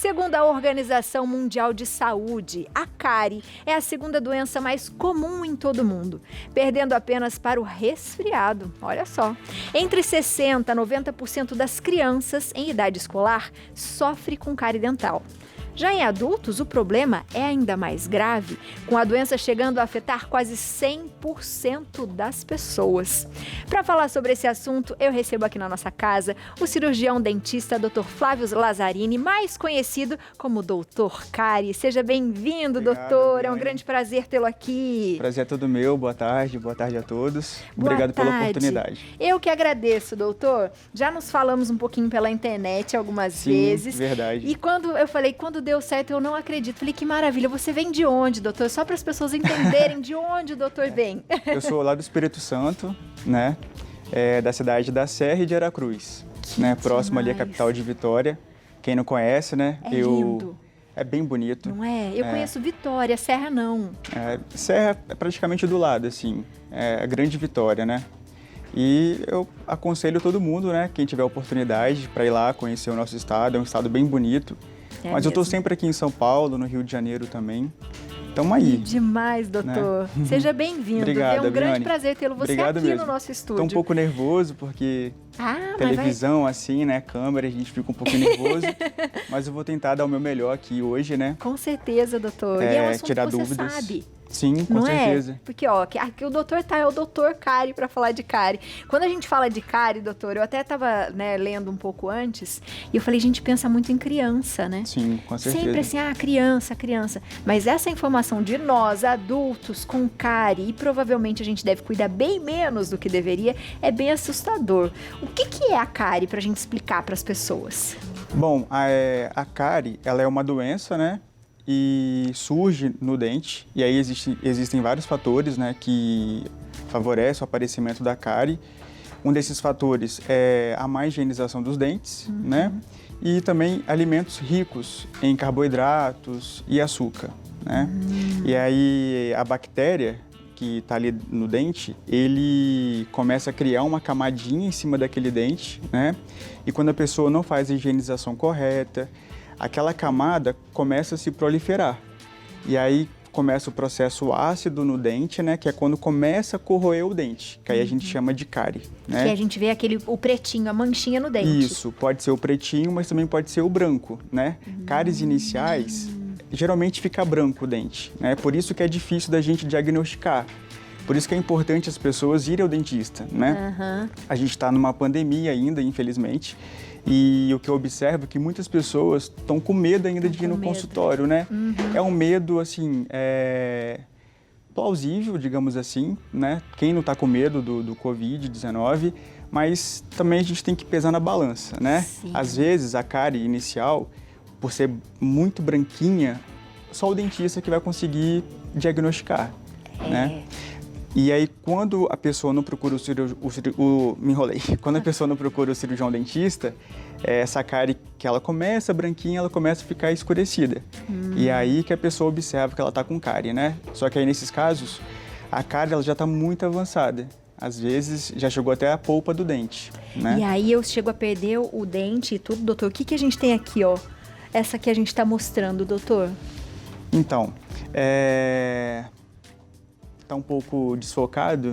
Segundo a Organização Mundial de Saúde, a cárie é a segunda doença mais comum em todo o mundo, perdendo apenas para o resfriado. Olha só. Entre 60% a 90% das crianças em idade escolar sofrem com cárie dental. Já em adultos, o problema é ainda mais grave, com a doença chegando a afetar quase 100% das pessoas. Para falar sobre esse assunto, eu recebo aqui na nossa casa o cirurgião dentista Dr. Flávio Lazzarini, mais conhecido como Dr. Cárie. Seja bem-vindo, doutor. É um grande prazer tê-lo aqui. Prazer é todo meu. Boa tarde a todos. Obrigado pela oportunidade. Eu que agradeço, doutor. Já nos falamos um pouquinho pela internet algumas vezes. Verdade. E quando deu certo, eu não acredito. Falei, que maravilha. Você vem de onde, doutor? Só para as pessoas entenderem de onde o doutor vem. Eu sou lá do Espírito Santo, né? Da cidade da Serra e de Aracruz, né? Próximo ali à capital de Vitória. Quem não conhece, né? Lindo. É bem bonito. Não é? Eu conheço Vitória, Serra não. Serra é praticamente do lado, assim. É a grande Vitória, né? E eu aconselho todo mundo, né? Quem tiver oportunidade para ir lá conhecer o nosso estado. É um estado bem bonito. Mas eu estou sempre aqui em São Paulo, no Rio de Janeiro também. Tamo aí. Demais, doutor. Né? Seja bem-vindo. Obrigado, é um grande prazer tê-lo você aqui mesmo. No nosso estúdio. Estou um pouco nervoso porque televisão assim, né, câmera, a gente fica um pouquinho nervoso. Mas eu vou tentar dar o meu melhor aqui hoje, né? Com certeza, doutor. E é um assunto tirar que você dúvidas. sabe. Sim, com certeza. Porque, aqui o doutor é o doutor Cárie para falar de cárie. Quando a gente fala de cárie, doutor, eu até estava lendo um pouco antes, e eu falei, a gente pensa muito em criança, né? Sim, com certeza. Sempre assim, criança. Mas essa informação de nós, adultos, com cárie, e provavelmente a gente deve cuidar bem menos do que deveria, é bem assustador. O que é a cárie, para a gente explicar para as pessoas? Bom, a cárie, ela é uma doença, né? E surge no dente, e aí existem vários fatores, né, que favorecem o aparecimento da cárie. Um desses fatores é a má higienização dos dentes, né, e também alimentos ricos em carboidratos e açúcar, né. E aí a bactéria que está ali no dente, ele começa a criar uma camadinha em cima daquele dente, né, e quando a pessoa não faz a higienização correta, aquela camada começa a se proliferar. E aí começa o processo ácido no dente, né? Que é quando começa a corroer o dente, que aí a gente chama de cárie, né? Que a gente vê o pretinho, a manchinha no dente. Isso, pode ser o pretinho, mas também pode ser o branco, né? Cáries iniciais, geralmente fica branco o dente, né? Por isso que é difícil da gente diagnosticar. Por isso que é importante as pessoas irem ao dentista, né? A gente está numa pandemia ainda, infelizmente. E o que eu observo é que muitas pessoas estão com medo ainda de ir no consultório, né? É um medo, assim, plausível, digamos assim, né? Quem não está com medo do Covid-19, mas também a gente tem que pesar na balança, né? Sim. Às vezes, a cárie inicial, por ser muito branquinha, só o dentista que vai conseguir diagnosticar, né? E aí, quando a pessoa não procura quando a pessoa não procura o cirurgião dentista, essa cárie que ela começa branquinha, ela começa a ficar escurecida. E aí que a pessoa observa que ela está com cárie, né? Só que aí, nesses casos, a cárie ela já está muito avançada. Às vezes, já chegou até a polpa do dente, né? E aí eu chego a perder o dente e tudo, doutor. O que a gente tem aqui, ó? Essa que a gente está mostrando, doutor. Então, tá um pouco desfocado.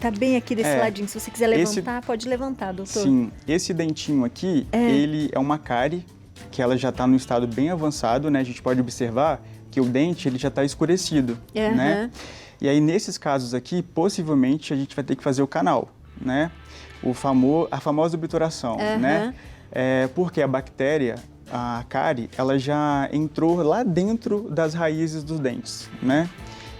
Tá bem aqui desse ladinho. Se você quiser levantar, pode levantar, doutor. Sim, esse dentinho aqui, ele é uma cárie que ela já tá no estado bem avançado, né? A gente pode observar que o dente, ele já tá escurecido, né? E aí, nesses casos aqui, possivelmente, a gente vai ter que fazer o canal, né? A famosa obturação, né? Porque a bactéria, a cárie, ela já entrou lá dentro das raízes dos dentes, né?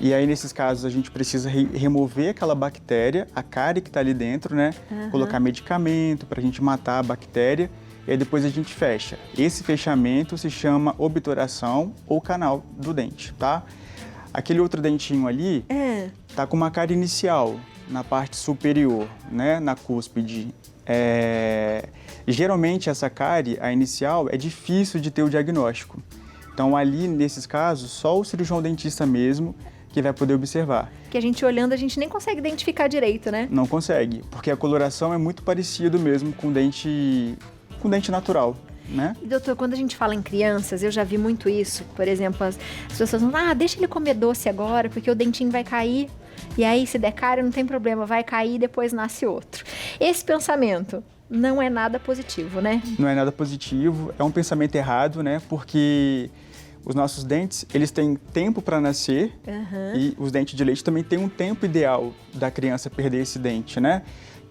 E aí, nesses casos, a gente precisa remover aquela bactéria, a cárie que está ali dentro, né? Colocar medicamento para a gente matar a bactéria e aí depois a gente fecha. Esse fechamento se chama obturação ou canal do dente, tá? Aquele outro dentinho ali tá com uma cárie inicial na parte superior, né? Na cúspide. Geralmente, essa cárie, a inicial, é difícil de ter o diagnóstico. Então, ali, nesses casos, só o cirurgião dentista mesmo que vai poder observar. Que a gente olhando, a gente nem consegue identificar direito, né? Não consegue, porque a coloração é muito parecido mesmo com dente natural. né? E, doutor, quando a gente fala em crianças, eu já vi muito isso. Por exemplo, as pessoas falam, deixa ele comer doce agora, porque o dentinho vai cair. E aí, se der cárie, não tem problema, vai cair e depois nasce outro. Esse pensamento não é nada positivo, né? Não é nada positivo, é um pensamento errado, né? Porque os nossos dentes, eles têm tempo para nascer e os dentes de leite também têm um tempo ideal da criança perder esse dente, né?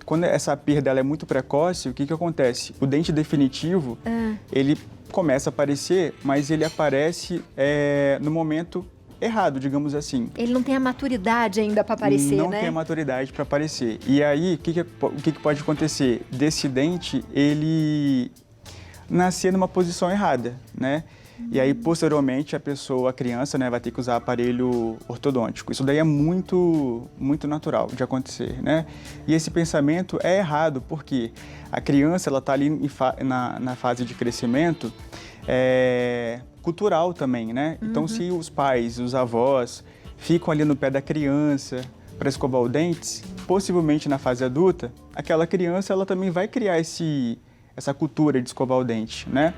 Quando essa perda ela é muito precoce, o que acontece? O dente definitivo, ele começa a aparecer, mas ele aparece no momento errado, digamos assim. Ele não tem a maturidade ainda para aparecer, não, né? Não tem a maturidade para aparecer. E aí, o que pode acontecer? Desse dente, ele nascer numa posição errada, né? E aí, posteriormente, a criança, né, vai ter que usar aparelho ortodôntico. Isso daí é muito natural de acontecer, né? E esse pensamento é errado, porque a criança, ela está ali na fase de crescimento cultural também, né? Então, se os pais, os avós ficam ali no pé da criança para escovar os dentes, possivelmente na fase adulta, aquela criança, ela também vai criar essa cultura de escovar o dente, né?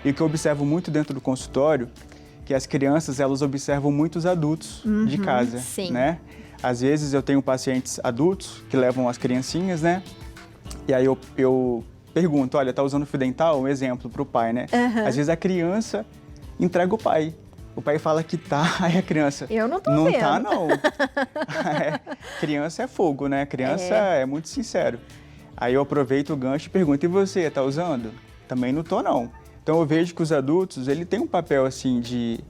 E o que eu observo muito dentro do consultório, que as crianças, elas observam muitos adultos de casa, sim. né? Às vezes eu tenho pacientes adultos que levam as criancinhas, né? E aí eu pergunto, olha, tá usando fio dental? Um exemplo para o pai, né? Às vezes a criança entrega o pai. O pai fala que tá, aí a criança... Eu não tô não vendo. Não tá, não. Criança é fogo, né? Criança é muito sincero. Aí eu aproveito o gancho e pergunto, e você, tá usando? Também não tô, não. Então eu vejo que os adultos, ele tem um papel, assim, de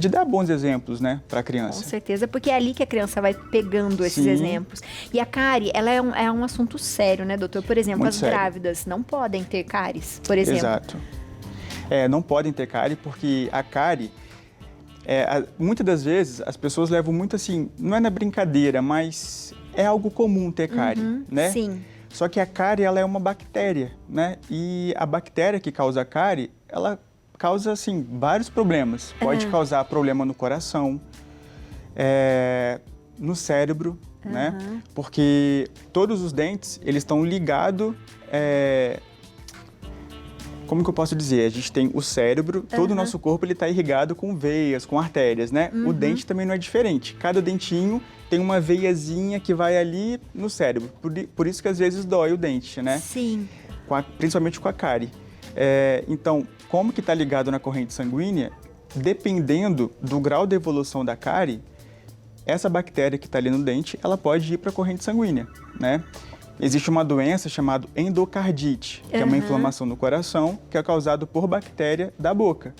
dar bons exemplos, né, para a criança. Com certeza, porque é ali que a criança vai pegando esses exemplos. E a cárie, ela é um assunto sério, né, doutor? Por exemplo, muito as sério. Grávidas não podem ter cáries, por exemplo. Exato. Não podem ter cárie, porque a cárie, muitas das vezes, as pessoas levam muito assim, não é na brincadeira, mas é algo comum ter cárie, né? Sim. Só que a cárie, ela é uma bactéria, né? E a bactéria que causa a cárie, ela causa, assim, vários problemas. Pode causar problema no coração, no cérebro, né? Porque todos os dentes, eles estão ligados... Como que eu posso dizer? A gente tem o cérebro, todo o nosso corpo ele está irrigado com veias, com artérias, né? O dente também não é diferente. Cada dentinho tem uma veiazinha que vai ali no cérebro. Por isso que às vezes dói o dente, né? Sim. Principalmente com a cárie. Então, como que está ligado na corrente sanguínea, dependendo do grau de evolução da cárie, essa bactéria que está ali no dente, ela pode ir para a corrente sanguínea, né? Existe uma doença chamada endocardite, que é uma inflamação no coração, que é causada por bactéria da boca.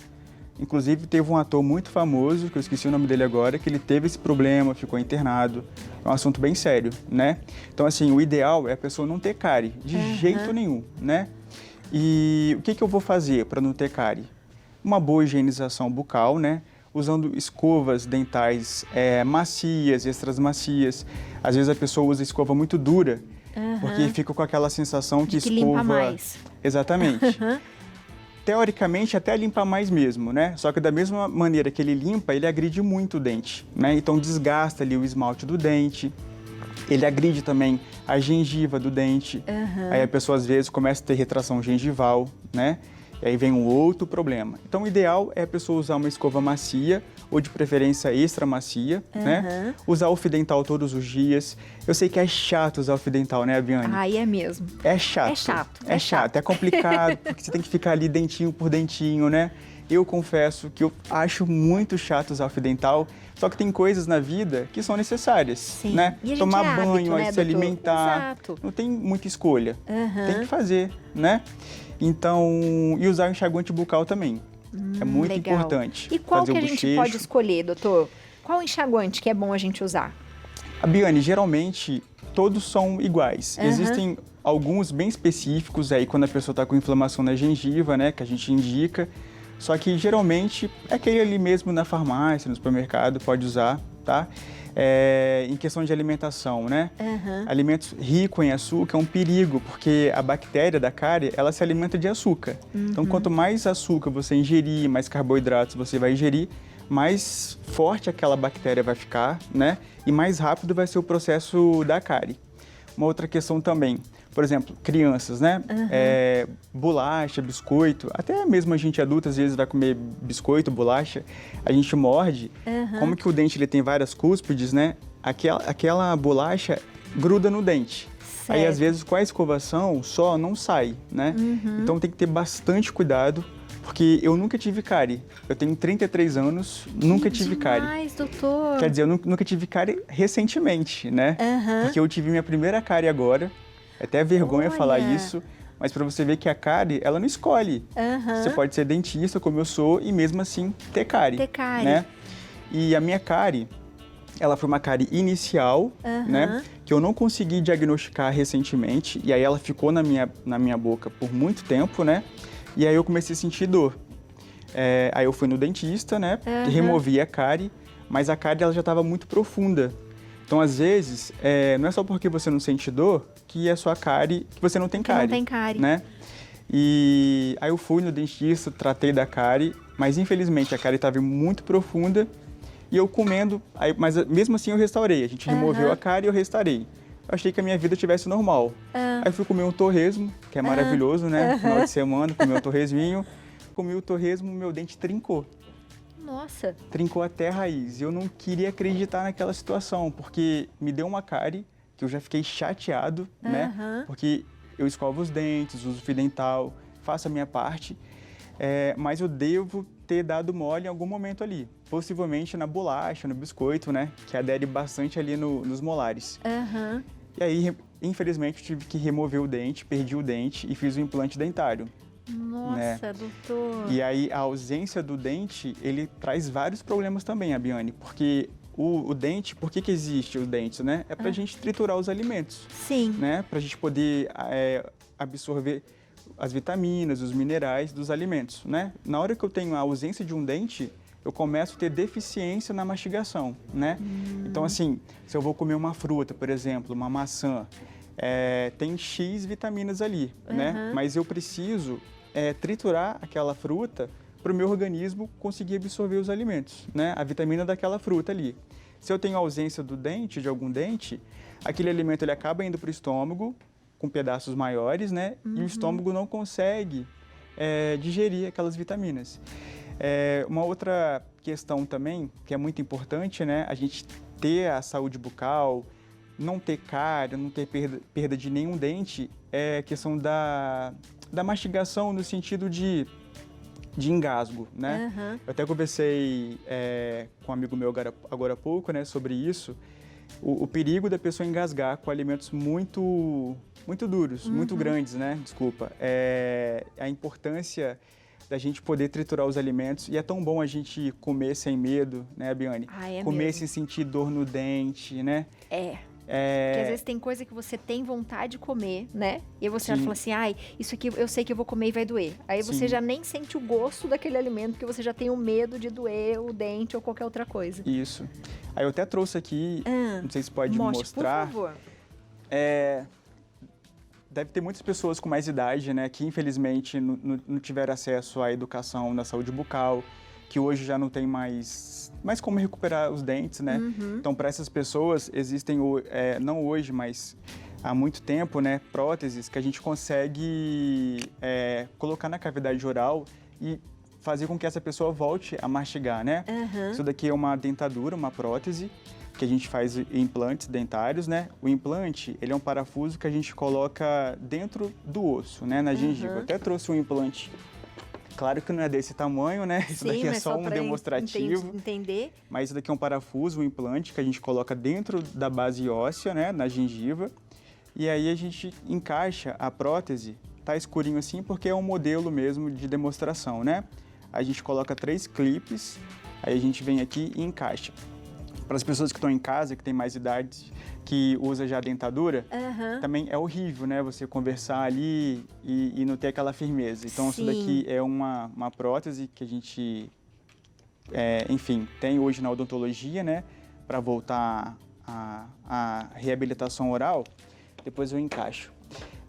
Inclusive, teve um ator muito famoso, que eu esqueci o nome dele agora, que ele teve esse problema, ficou internado. É um assunto bem sério, né? Então, assim, o ideal é a pessoa não ter cárie, de jeito nenhum, né? E o que eu vou fazer para não ter cárie? Uma boa higienização bucal, né? Usando escovas dentais macias, extras macias. Às vezes a pessoa usa escova muito dura, porque fica com aquela sensação que escova... limpa mais. Exatamente. Teoricamente, até limpa mais mesmo, né? Só que da mesma maneira que ele limpa, ele agride muito o dente, né? Então desgasta ali o esmalte do dente, ele agride também a gengiva do dente. Aí a pessoa às vezes começa a ter retração gengival, né? E aí vem um outro problema. Então o ideal é a pessoa usar uma escova macia, ou de preferência extra macia, né? Usar o fio dental todos os dias. Eu sei que é chato usar o fio dental, né, Abiane? Ai, é mesmo. É chato. É chato, é complicado, porque você tem que ficar ali dentinho por dentinho, né? Eu confesso que eu acho muito chato usar o fio dental, só que tem coisas na vida que são necessárias, Sim. né? E a gente tomar banho, né, se alimentar, Exato. não tem muita escolha, tem que fazer, né? Então, e usar o enxaguante bucal também, é muito legal. Importante. E qual fazer que a o gente bochecho. pode escolher, doutor? Qual enxaguante que é bom a gente usar? Abiane, geralmente todos são iguais. Existem alguns bem específicos aí quando a pessoa está com inflamação na gengiva, né, que a gente indica. Só que geralmente é aquele ali mesmo na farmácia, no supermercado, pode usar, tá? Em questão de alimentação, né? Alimentos ricos em açúcar é um perigo, porque a bactéria da cárie, ela se alimenta de açúcar. Então, quanto mais açúcar você ingerir, mais carboidratos você vai ingerir, mais forte aquela bactéria vai ficar, né? E mais rápido vai ser o processo da cárie. Uma outra questão também, por exemplo, crianças, né? Bolacha, biscoito, até mesmo a gente adulta às vezes vai comer biscoito, bolacha, a gente morde, como que o dente ele tem várias cúspides, né? Aquela bolacha gruda no dente. Certo. Aí às vezes com a escovação só não sai, né? Então tem que ter bastante cuidado, porque eu nunca tive cárie. Eu tenho 33 anos, nunca tive cárie. Doutor. Quer dizer, eu nunca tive cárie recentemente, né? Porque eu tive minha primeira cárie agora. É até vergonha falar isso, mas para você ver que a cárie, ela não escolhe. Você pode ser dentista, como eu sou, e mesmo assim ter cárie. Né? E a minha cárie, ela foi uma cárie inicial, né? Que eu não consegui diagnosticar recentemente, e aí ela ficou na minha boca por muito tempo, né? E aí eu comecei a sentir dor. Aí eu fui no dentista, né? Removi a cárie, mas a cárie ela já estava muito profunda. Então, às vezes, não é só porque você não sente dor que é sua cárie, que você não tem cárie. Não tem cárie. Né? E aí eu fui no dentista, tratei da cárie, mas infelizmente a cárie estava muito profunda e eu comendo, mas mesmo assim eu restaurei. A gente removeu a cárie e eu restaurei. Eu achei que a minha vida tivesse normal. Aí eu fui comer um torresmo, que é maravilhoso, né? Final de semana, comi um torresminho. Comi o torresmo, meu dente trincou. Nossa! Trincou até a raiz. Eu não queria acreditar naquela situação, porque me deu uma cárie, que eu já fiquei chateado, né? Porque eu escovo os dentes, uso fio dental, faço a minha parte, mas eu devo ter dado mole em algum momento ali. Possivelmente na bolacha, no biscoito, né? Que adere bastante ali nos molares. E aí, infelizmente, eu tive que remover o dente, perdi o dente e fiz o implante dentário. Nossa, né? doutor! E aí, a ausência do dente, ele traz vários problemas também, Abiane, porque o dente, por que existe os dentes, né? É pra gente triturar os alimentos. Sim. Né? Pra gente poder absorver as vitaminas, os minerais dos alimentos, né? Na hora que eu tenho a ausência de um dente, eu começo a ter deficiência na mastigação, né? Então, assim, se eu vou comer uma fruta, por exemplo, uma maçã, tem X vitaminas ali, né? Mas eu preciso triturar aquela fruta para o meu organismo conseguir absorver os alimentos, né? A vitamina daquela fruta ali. Se eu tenho ausência do dente, de algum dente, aquele alimento ele acaba indo para o estômago com pedaços maiores, né? E o estômago não consegue digerir aquelas vitaminas. Uma outra questão também, que é muito importante, né? A gente ter a saúde bucal, não ter cárie, não ter perda de nenhum dente, é a questão da mastigação no sentido de engasgo, né? Eu até conversei com um amigo meu agora há pouco, né, sobre isso, o perigo da pessoa engasgar com alimentos muito duros, muito grandes, né? Desculpa. A importância da gente poder triturar os alimentos, e é tão bom a gente comer sem medo, né, Biane? Comer mesmo. sem sentir dor no dente, né? Porque às vezes tem coisa que você tem vontade de comer, né? E aí você fala assim, isso aqui eu sei que eu vou comer e vai doer. Aí você já nem sente o gosto daquele alimento, porque você já tem o medo de doer o dente ou qualquer outra coisa. Isso. Aí eu até trouxe aqui, não sei se pode mostrar. Por favor. Deve ter muitas pessoas com mais idade, né, que infelizmente não tiveram acesso à educação na saúde bucal, que hoje já não tem mais como recuperar os dentes, né? Então, para essas pessoas, existem, não hoje, mas há muito tempo, né, próteses que a gente consegue colocar na cavidade oral e fazer com que essa pessoa volte a mastigar, né? Isso daqui é uma dentadura, uma prótese, que a gente faz implantes dentários, né? O implante, ele é um parafuso que a gente coloca dentro do osso, né, na gengiva. Eu até trouxe um implante. Claro que não é desse tamanho, né? Isso daqui é só um demonstrativo. Entender. Mas isso daqui é um parafuso, um implante que a gente coloca dentro da base óssea, né, na gengiva. E aí a gente encaixa a prótese, tá escurinho assim porque é um modelo mesmo de demonstração, né? A gente coloca 3 clipes, aí a gente vem aqui e encaixa. Para as pessoas que estão em casa, que tem mais idade, que usa já a dentadura, também é horrível, né? Você conversar ali e não ter aquela firmeza. Então, isso daqui é uma prótese que a gente, enfim, tem hoje na odontologia, né? Para voltar à reabilitação oral, depois eu encaixo.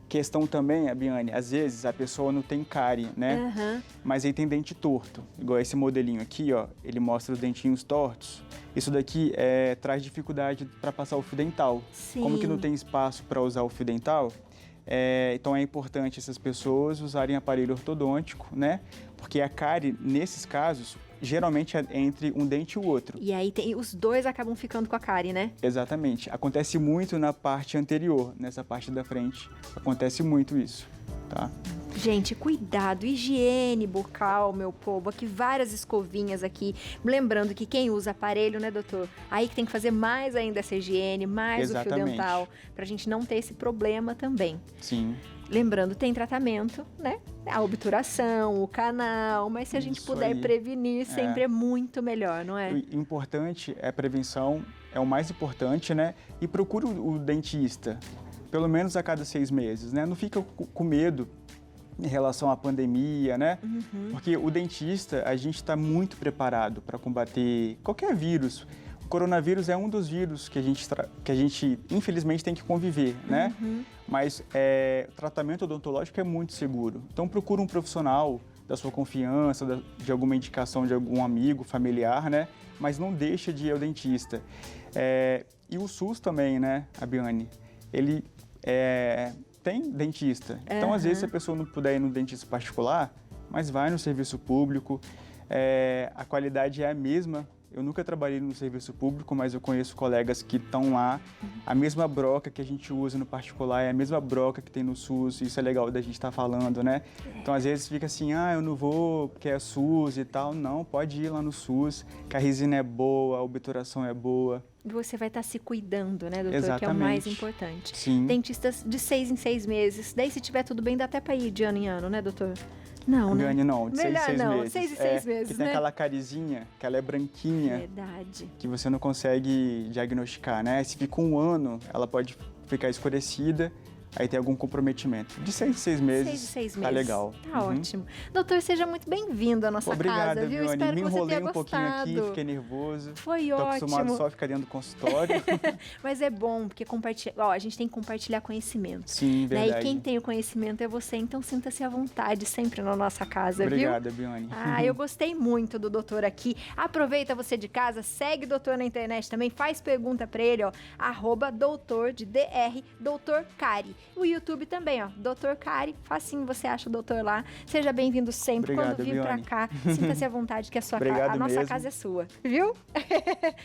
Questão também, Abiane, às vezes a pessoa não tem cárie, né? Mas aí tem dente torto. Igual esse modelinho aqui, ó, ele mostra os dentinhos tortos. Isso daqui traz dificuldade para passar o fio dental. Como que não tem espaço para usar o fio dental, Então é importante essas pessoas usarem aparelho ortodôntico, né? Porque a cárie, nesses casos, geralmente é entre um dente e o outro. E aí os dois acabam ficando com a cárie, né? Exatamente. Acontece muito na parte anterior, nessa parte da frente. Acontece muito isso, tá? Gente, cuidado, higiene bucal, meu povo. Aqui várias escovinhas aqui. Lembrando que quem usa aparelho, né, doutor? Aí que tem que fazer mais ainda essa higiene, mais Exatamente. o fio dental, pra gente não ter esse problema também. Sim. Lembrando, tem tratamento, né? A obturação, o canal, mas se a gente puder prevenir, sempre é muito melhor, não é? O importante é a prevenção, é o mais importante, né? E procure o dentista, pelo menos a cada 6 meses, né? Não fica com medo em relação à pandemia, né? Porque o dentista, a gente está muito preparado para combater qualquer vírus. O coronavírus é um dos vírus que a gente infelizmente tem que conviver, né? Mas o tratamento odontológico é muito seguro. Então procura um profissional da sua confiança, de alguma indicação de algum amigo, familiar, né? Mas não deixa de ir ao dentista. E o SUS também, né, Abiane? Ele tem dentista. Então, às vezes, se a pessoa não puder ir no dentista particular, mas vai no serviço público, a qualidade é a mesma. Eu nunca trabalhei no serviço público, mas eu conheço colegas que estão lá. A mesma broca que a gente usa no particular é a mesma broca que tem no SUS. Isso é legal da gente estar falando, né? Então, às vezes, fica assim, eu não vou porque é SUS e tal. Não, pode ir lá no SUS, que a resina é boa, a obturação é boa. Você vai estar se cuidando, né, doutor? Exatamente. Que é o mais importante. Sim. Dentistas de 6 em 6 meses. Daí, se tiver tudo bem, dá até para ir de ano em ano, né, doutor? Não, né? Não, de 6 em 6 meses. 6 em 6 meses, que tem aquela carizinha, que ela é branquinha. Verdade. Que você não consegue diagnosticar, né? Se fica 1 ano, ela pode ficar escurecida, aí tem algum comprometimento. De 6 em 6 meses, 6 em 6 tá meses. legal. Tá ótimo. Doutor, seja muito bem-vindo à nossa Obrigada, casa, viu? Viane. Espero Me que você tenha enrolei um pouquinho gostado. aqui, fiquei nervoso. Foi Tô ótimo. acostumado só a ficar dentro do consultório. Mas é bom, porque a gente tem que compartilhar conhecimento. Sim, verdade. Né? E quem tem o conhecimento é você, então sinta-se à vontade sempre na nossa casa, Obrigada, viu? Biane. Eu gostei muito do doutor aqui. Aproveita você de casa, segue o doutor na internet também, faz pergunta pra ele, ó, @doutor de DR, Doutor Cárie. O YouTube também, ó, Doutor Cárie, facinho você acha o doutor lá. Seja bem-vindo sempre. Obrigado, Quando vir pra Biane. cá, sinta-se à vontade que a nossa Obrigado casa mesmo. é sua, viu?